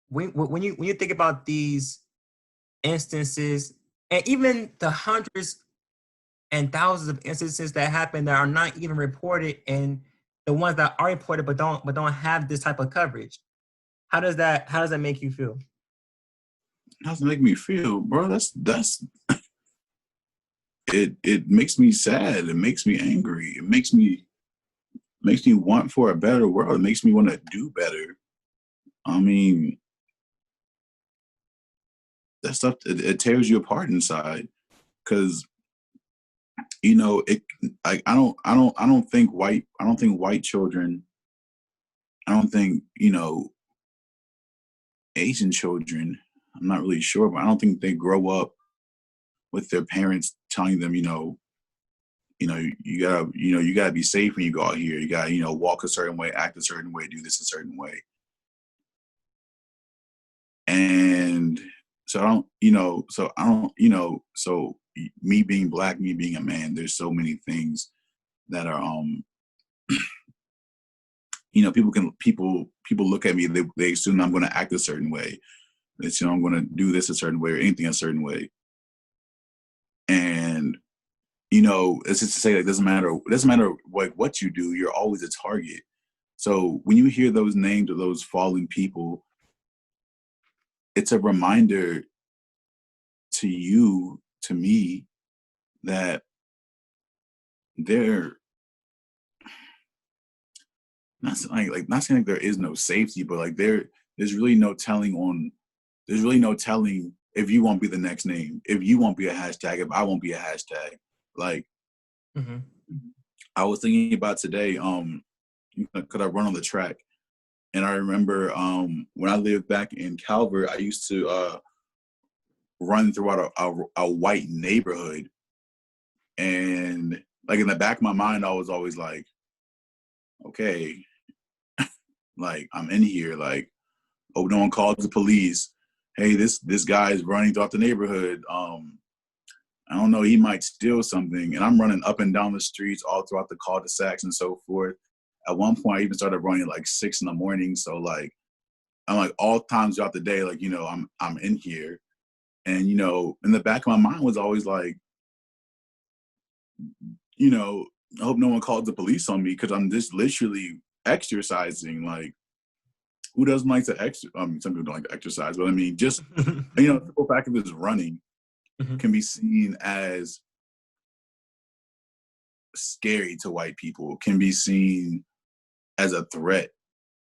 when you think about these instances, and even the hundreds and thousands of instances that happen that are not even reported, and the ones that are reported but don't have this type of coverage, how does that make you feel? How does it make me feel, bro? That's it makes me sad. It makes me angry. It makes me want for a better world. It makes me want to do better. I mean, that stuff, it tears you apart inside, because I don't think white children, I don't think Asian children, I'm not really sure, but I don't think they grow up with their parents telling them, you gotta be safe when you go out here. You gotta, walk a certain way, act a certain way, do this a certain way. And so so me being Black, me being a man, there's so many things that are, people look at me, they assume I'm going to act a certain way. They assume I'm going to do this a certain way or anything a certain way. And, it's just to say, like, it doesn't matter what you do, you're always a target. So when you hear those names of those fallen people, it's a reminder to you, to me, that they're not saying like there is no safety, but like there's really no telling if you won't be the next name, if you won't be a hashtag, if I won't be a hashtag. Like, I was thinking about today, could I run on the track? And I remember when I lived back in Calvert, I used to run throughout a white neighborhood. And like in the back of my mind, I was always like, okay, like I'm in here, like, hope no one calls the police. Hey, this guy is running throughout the neighborhood. I don't know, he might steal something. And I'm running up and down the streets all throughout the cul-de-sacs and so forth. At one point, I even started running at like 6 a.m. So like, I'm like all times throughout the day, like, I'm in here. And, in the back of my mind was always like, I hope no one calls the police on me, because I'm just literally exercising. Like, who doesn't like to exercise? I mean, some people don't like to exercise, but I mean, just, the simple fact of this running can be seen as scary to white people, can be seen as a threat.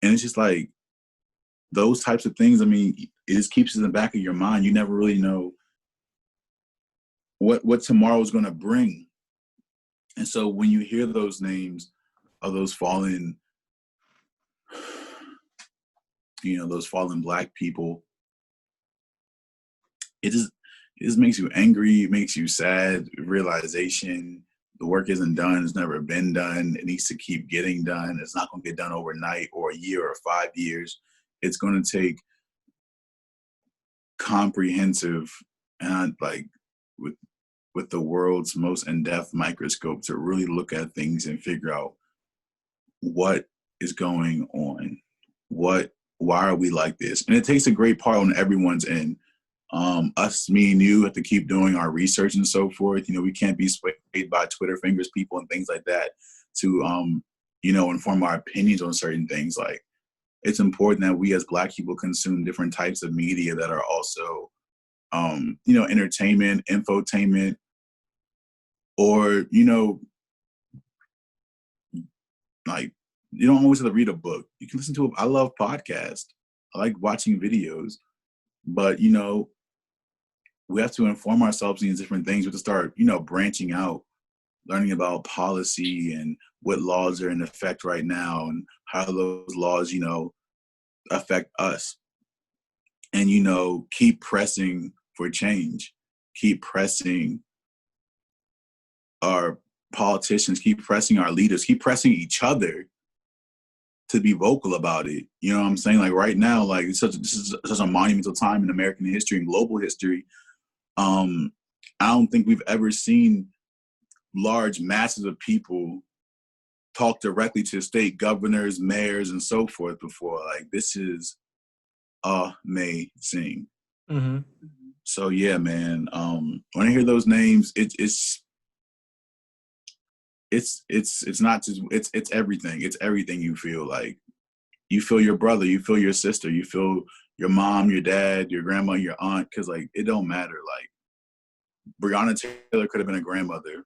And it's just like, those types of things, I mean, it just keeps it in the back of your mind. You never really know what tomorrow's going to bring. And so when you hear those names of those fallen, those fallen Black people, it just makes you angry. It makes you sad. Realization, the work isn't done. It's never been done. It needs to keep getting done. It's not going to get done overnight or a year or 5 years. It's going to take comprehensive and like with the world's most in-depth microscope to really look at things and figure out what is going on. Why are we like this? And it takes a great part on everyone's end. Us, me and you, have to keep doing our research and so forth. We can't be swayed by Twitter fingers people and things like that to, inform our opinions on certain things. Like, it's important that we as Black people consume different types of media that are also, entertainment, infotainment, or, like, you don't always have to read a book. You can listen to I love podcasts. I like watching videos, but, we have to inform ourselves in these different things. We have to start, branching out, learning about policy and what laws are in effect right now and how those laws, affect us. And, keep pressing for change, keep pressing our politicians, keep pressing our leaders, keep pressing each other to be vocal about it. You know what I'm saying? Like right now, like this is such a monumental time in American history and global history. I don't think we've ever seen large masses of people talk directly to state governors, mayors, and so forth before. Like, this is amazing. Mm-hmm. So yeah, man. When I hear those names, it's not just it's everything. It's everything you feel like. You feel your brother, you feel your sister, you feel your mom, your dad, your grandma, your aunt, because like it don't matter. Like Breonna Taylor could have been a grandmother,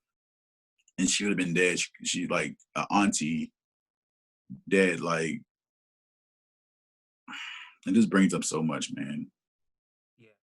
and she would have been dead. She like an auntie, dead. Like it just brings up so much, man.